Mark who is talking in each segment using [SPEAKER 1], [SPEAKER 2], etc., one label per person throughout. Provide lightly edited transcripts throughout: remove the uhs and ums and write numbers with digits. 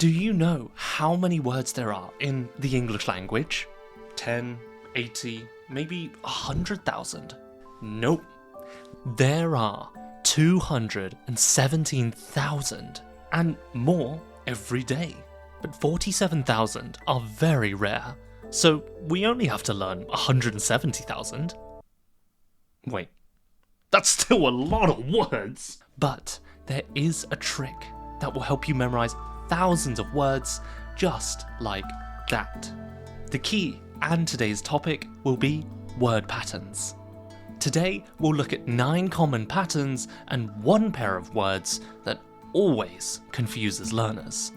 [SPEAKER 1] Do you know how many words there are in the English language? 10, 80, maybe 100,000? Nope. There are 217,000 and more every day. But 47,000 are very rare, so we only have to learn 170,000. Wait, that's still a lot of words! But there is a trick that will help you memorize thousands of words just like that. The key and today's topic will be word patterns. Today we'll look at 9 common patterns and 1 pair of words that always confuses learners.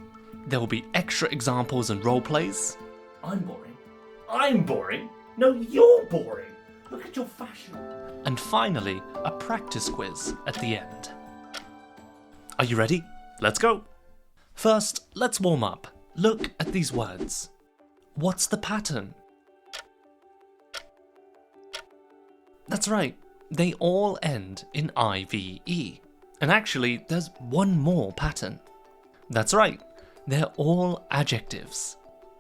[SPEAKER 1] There will be extra examples and role plays.
[SPEAKER 2] I'm boring. I'm boring. No, you're boring. Look at your fashion.
[SPEAKER 1] And finally, a practice quiz at the end. Are you ready? Let's go! First, let's warm up. Look at these words. What's the pattern? That's right, they all end in IVE. And actually, there's one more pattern. That's right, they're all adjectives.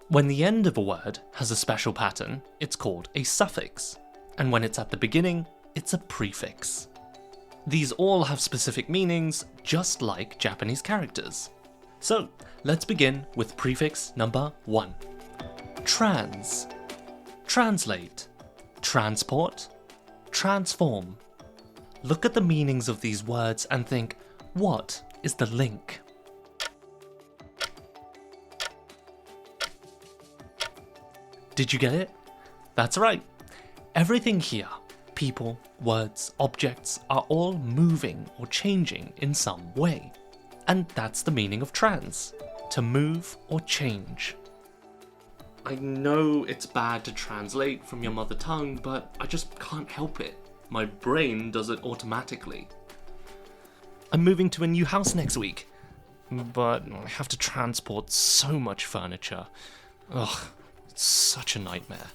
[SPEAKER 1] When the end of a word has a special pattern, it's called a suffix. And when it's at the beginning, it's a prefix. These all have specific meanings, just like Japanese characters. So, let's begin with prefix number 1. Trans. Translate. Transport. Transform. Look at the meanings of these words and think, what is the link? Did you get it? That's right. Everything here, people, words, objects, are all moving or changing in some way. And that's the meaning of trans, to move or change. I know it's bad to translate from your mother tongue, but I just can't help it. My brain does it automatically. I'm moving to a new house next week, but I have to transport so much furniture. Ugh, it's such a nightmare.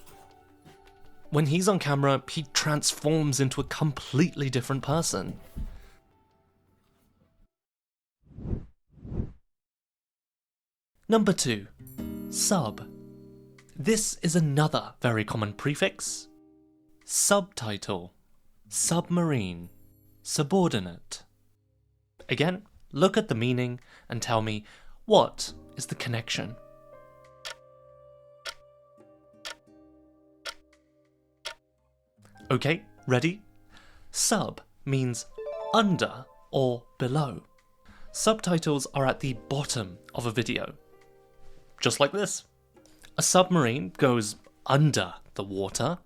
[SPEAKER 1] When he's on camera, he transforms into a completely different person. Number 2. Sub. This is another very common prefix. Subtitle. Submarine. Subordinate. Again, look at the meaning and tell me, what is the connection? Okay, ready? Sub means under or below. Subtitles are at the bottom of a video. Just like this. A submarine goes under the water,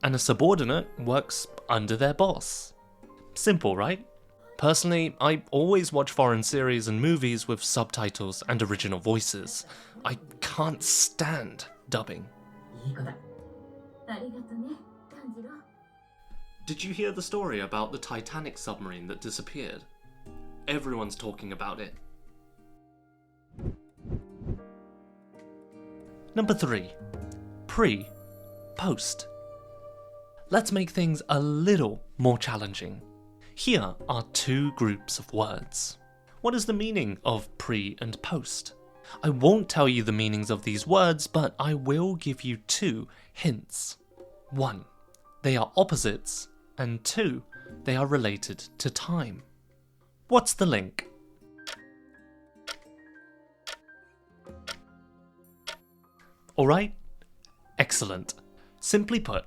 [SPEAKER 1] and a subordinate works under their boss. Simple, right? Personally, I always watch foreign series and movies with subtitles and original voices. I can't stand dubbing. Did you hear the story about the Titanic submarine that disappeared? Everyone's talking about it. Number 3. Pre. Post. Let's make things a little more challenging. Here are 2 groups of words. What is the meaning of pre and post? I won't tell you the meanings of these words, but I will give you 2 hints. 1. They are opposites, and 2. They are related to time. What's the link? Alright? Excellent. Simply put,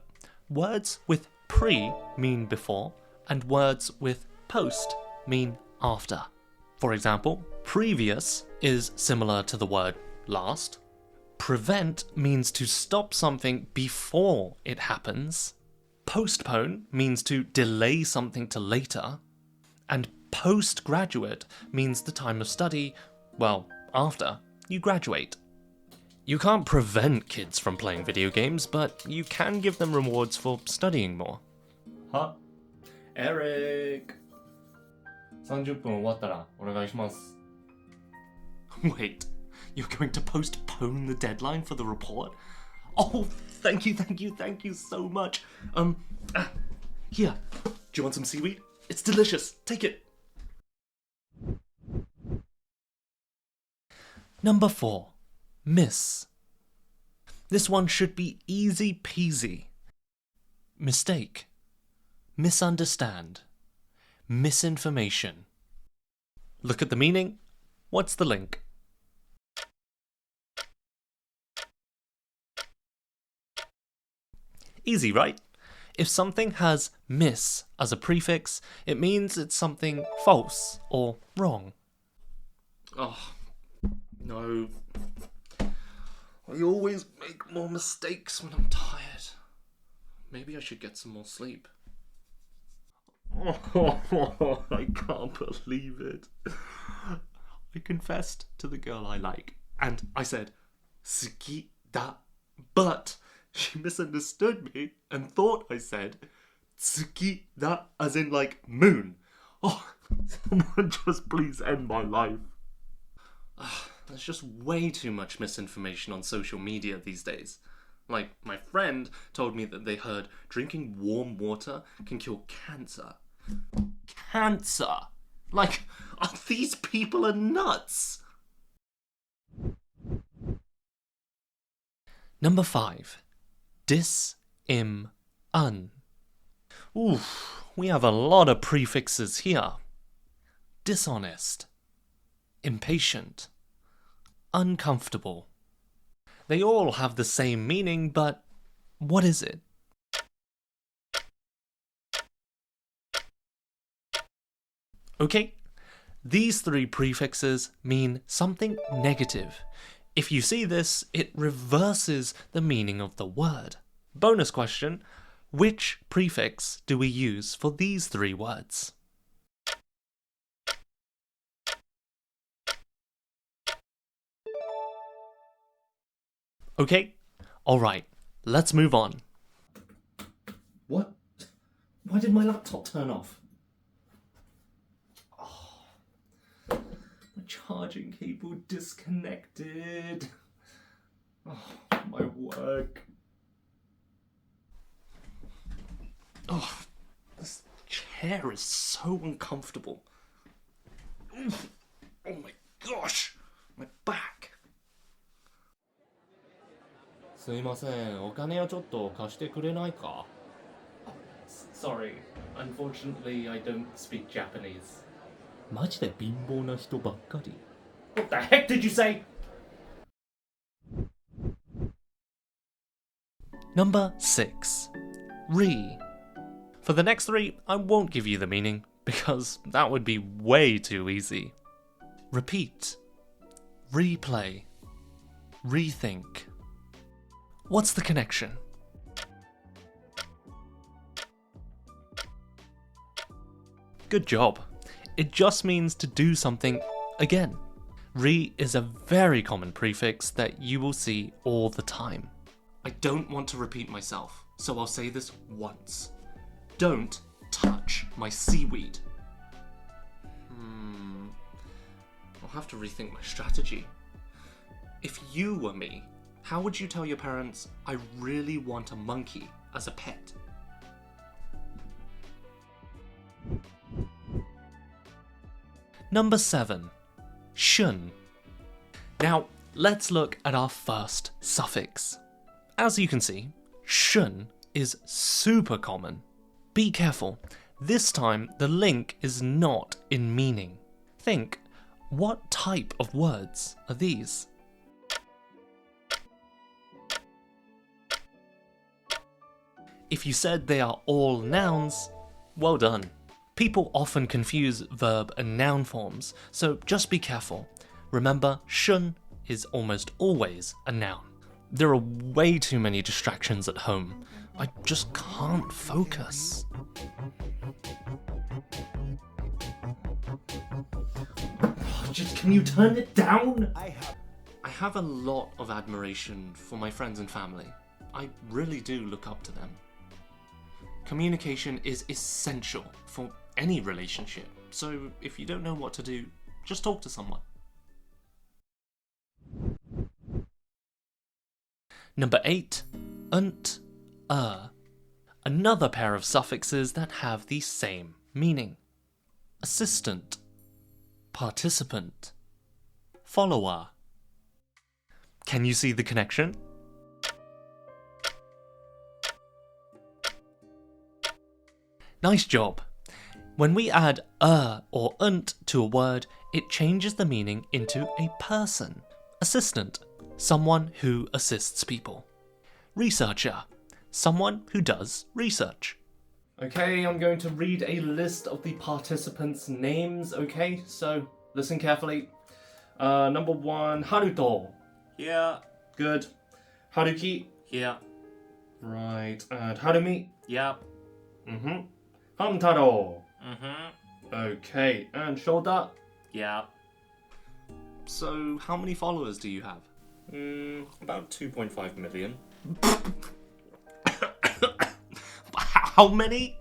[SPEAKER 1] words with pre mean before, and words with post mean after. For example, previous is similar to the word last. Prevent means to stop something before it happens. Postpone means to delay something to later. And postgraduate means the time of study, well, after you graduate. You can't prevent kids from playing video games, but you can give them rewards for studying more.
[SPEAKER 2] Huh? Eric! 30分終わったらお願いします。
[SPEAKER 1] Wait, you're going to postpone the deadline for the report? Oh, thank you so much. Here, do you want some seaweed? It's delicious, take it. Number 4. Miss. This one should be easy peasy. Mistake. Misunderstand. Misinformation. Look at the meaning. What's the link? Easy, right? If something has miss as a prefix, it means it's something false or wrong.
[SPEAKER 2] Oh, no. I always make more mistakes when I'm tired. Maybe I should get some more sleep. Oh, I can't believe it. I confessed to the girl I like, and I said, "Suki da," but she misunderstood me and thought I said, "Tsuki da," as in like moon. Oh, someone just please end my life. There's just way too much misinformation on social media these days. Like, my friend told me that they heard drinking warm water can cure cancer. Cancer? Like, these people are nuts!
[SPEAKER 1] Number 5. Dis, im, un. Oof, we have a lot of prefixes here. Dishonest. Impatient. Uncomfortable. They all have the same meaning, but what is it? Okay, these 3 prefixes mean something negative. If you see this, it reverses the meaning of the word. Bonus question, which prefix do we use for these 3 words? Okay, alright, let's move on.
[SPEAKER 2] What? Why did my laptop turn off? Oh, the charging cable disconnected. Oh, my work. Oh, this chair is so uncomfortable. Oof. Oh my gosh, my back. すいません、お金をちょっと貸してくれないか? Sorry, unfortunately I don't speak Japanese. マジで貧乏な人ばっかり. What the heck did you say?
[SPEAKER 1] Number 6. Re. For the next 3, I won't give you the meaning, because that would be way too easy. Repeat. Replay. Rethink. What's the connection? Good job. It just means to do something again. Re is a very common prefix that you will see all the time.
[SPEAKER 2] I don't want to repeat myself, so I'll say this once. Don't touch my seaweed. I'll have to rethink my strategy. If you were me, how would you tell your parents, I really want a monkey as a pet?
[SPEAKER 1] Number 7. Shun. Now, let's look at our first suffix. As you can see, shun is super common. Be careful, this time the link is not in meaning. Think, what type of words are these? If you said they are all nouns, well done. People often confuse verb and noun forms, so just be careful. Remember, shun is almost always a noun. There are way too many distractions at home. I just can't focus.
[SPEAKER 2] Can you turn it down? I have a lot of admiration for my friends and family. I really do look up to them. Communication is essential for any relationship, so if you don't know what to do, just talk to someone.
[SPEAKER 1] Number 8. Unt, Another pair of suffixes that have the same meaning. Assistant, participant, follower, Can you see the connection? Nice job. When we add or unt to a word, it changes the meaning into a person. Assistant, someone who assists people. Researcher, someone who does research. Okay, I'm going to read a list of the participants' names, okay? So, listen carefully. Number 1, Haruto.
[SPEAKER 2] Yeah.
[SPEAKER 1] Good. Haruki.
[SPEAKER 2] Yeah.
[SPEAKER 1] Right. And Harumi.
[SPEAKER 2] Yeah.
[SPEAKER 1] Hamtaro.
[SPEAKER 2] Mm-hmm.
[SPEAKER 1] Okay. And Shoda.
[SPEAKER 2] Yeah.
[SPEAKER 1] So, how many followers do you have?
[SPEAKER 2] About 2.5 million.
[SPEAKER 1] How many?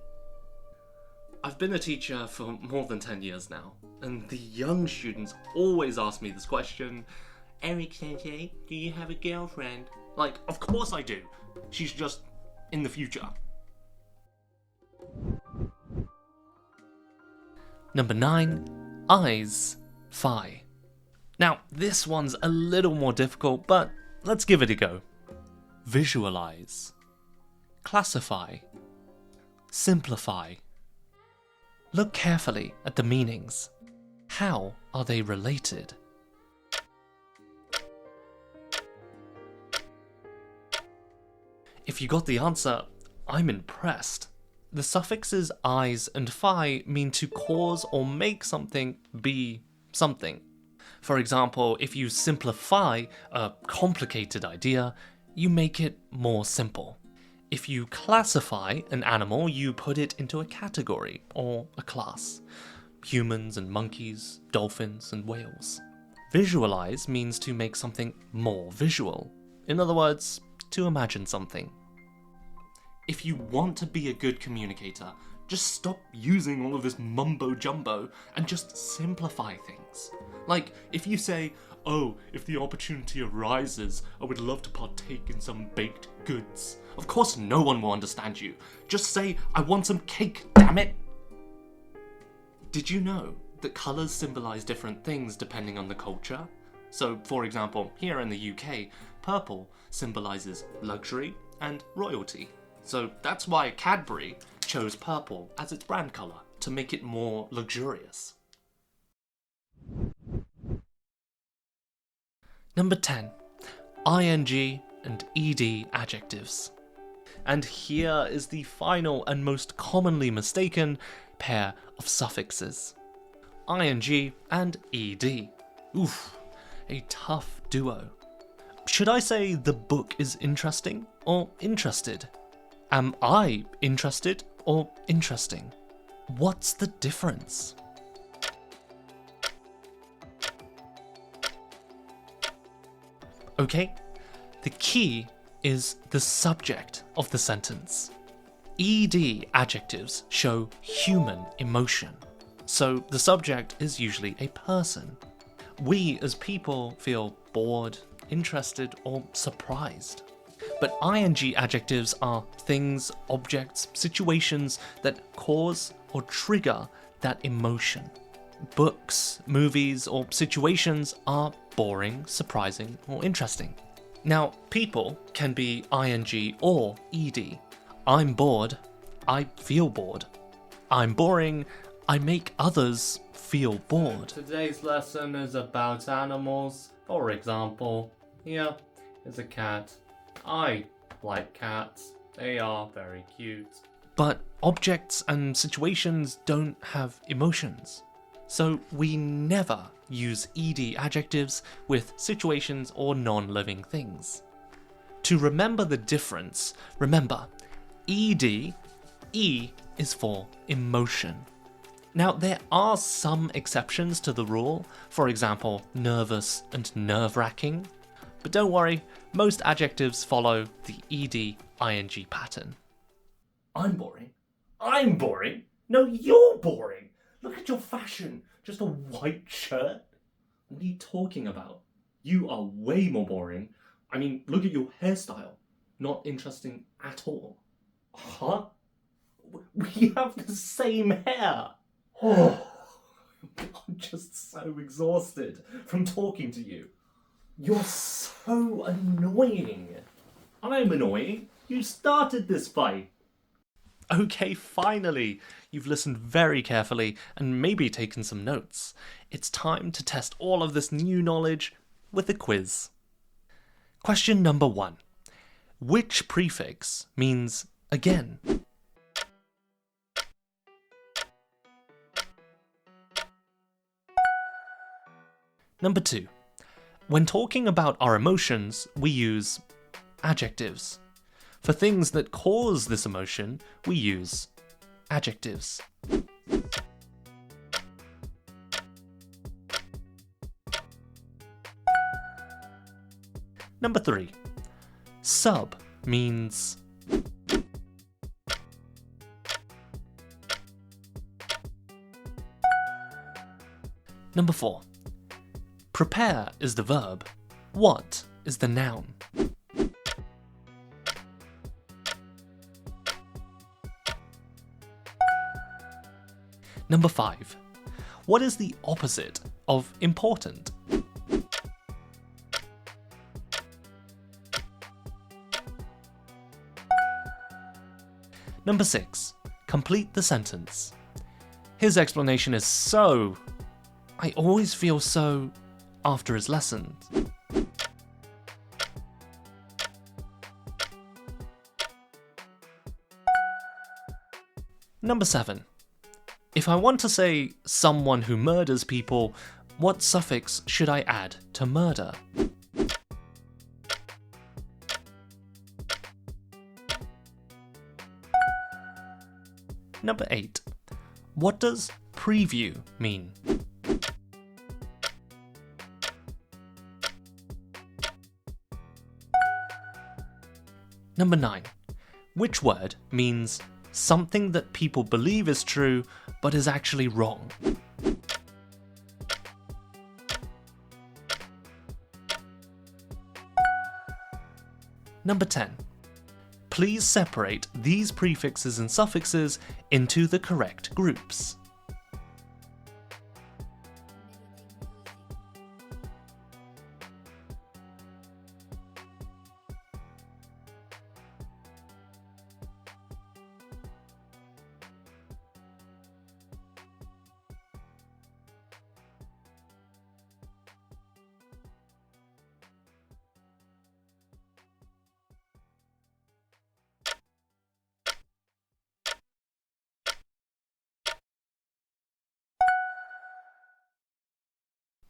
[SPEAKER 1] I've been a teacher for more than 10 years now, and the young students always ask me this question. Eric Sensei, do you have a girlfriend? Like, of course I do. She's just in the future. Number 9, eyes, phi. Now, this one's a little more difficult, but let's give it a go. Visualize, classify, simplify. Look carefully at the meanings. How are they related? If you got the answer, I'm impressed. The suffixes eyes and phi mean to cause or make something be something. For example, if you simplify a complicated idea, you make it more simple. If you classify an animal, you put it into a category or a class. Humans and monkeys, dolphins and whales. Visualize means to make something more visual. In other words, to imagine something. If you want to be a good communicator, just stop using all of this mumbo jumbo and just simplify things. Like, if you say, oh, if the opportunity arises, I would love to partake in some baked goods. Of course no one will understand you. Just say, I want some cake, damn it! Did you know that colours symbolise different things depending on the culture? So, for example, here in the UK, purple symbolises luxury and royalty. So that's why Cadbury chose purple as its brand colour, to make it more luxurious. Number 10. ing and ed adjectives. And here is the final and most commonly mistaken pair of suffixes. ing and ed. Oof, a tough duo. Should I say the book is interesting or interested? Am I interested or interesting? What's the difference? Okay, the key is the subject of the sentence. ed adjectives show human emotion, so the subject is usually a person. We as people feel bored, interested, or surprised. But ing adjectives are things, objects, situations that cause or trigger that emotion. Books, movies, or situations are boring, surprising, or interesting. Now, people can be ing or ed. I'm bored, I feel bored. I'm boring, I make others feel bored. Today's lesson is about animals. For example, here is a cat. I like cats. They are very cute. But objects and situations don't have emotions. So we never use ed adjectives with situations or non-living things. To remember the difference, remember, ed, e is for emotion. Now, there are some exceptions to the rule, for example, nervous and nerve-wracking. But don't worry, most adjectives follow the ed-ing pattern. I'm boring. I'm boring? No, you're boring. Look at your fashion. Just a white shirt? What are you talking about? You are way more boring. I mean, look at your hairstyle. Not interesting at all. Huh? We have the same hair. Oh, I'm just so exhausted from talking to you.
[SPEAKER 2] You're so annoying. I'm annoying. You started this fight.
[SPEAKER 1] Okay, finally! You've listened very carefully and maybe taken some notes. It's time to test all of this new knowledge with a quiz. Question number 1. Which prefix means again? Number 2. When talking about our emotions, we use adjectives. For things that cause this emotion, we use adjectives. Number 3. Sub means Number 4. Prepare is the verb. What is the noun? Number 5. What is the opposite of important? Number 6. Complete the sentence. His explanation is so... I always feel so... after his lessons. Number 7. If I want to say someone who murders people, what suffix should I add to murder? Number 8. What does preview mean? Number 9. Which word means something that people believe is true but is actually wrong? Number 10. Please separate these prefixes and suffixes into the correct groups.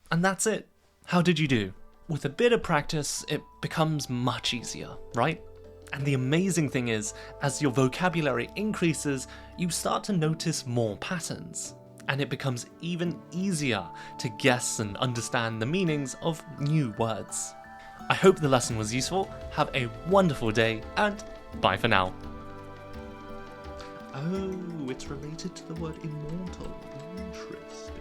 [SPEAKER 1] And that's it. How did you do? With a bit of practice, it becomes much easier, right? And the amazing thing is, as your vocabulary increases, you start to notice more patterns. And it becomes even easier to guess and understand the meanings of new words. I hope the lesson was useful. Have a wonderful day, and bye for now.
[SPEAKER 2] Oh, it's related to the word immortal. Interesting.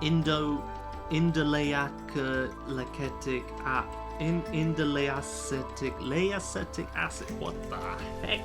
[SPEAKER 2] Indolacetic acid. What the heck?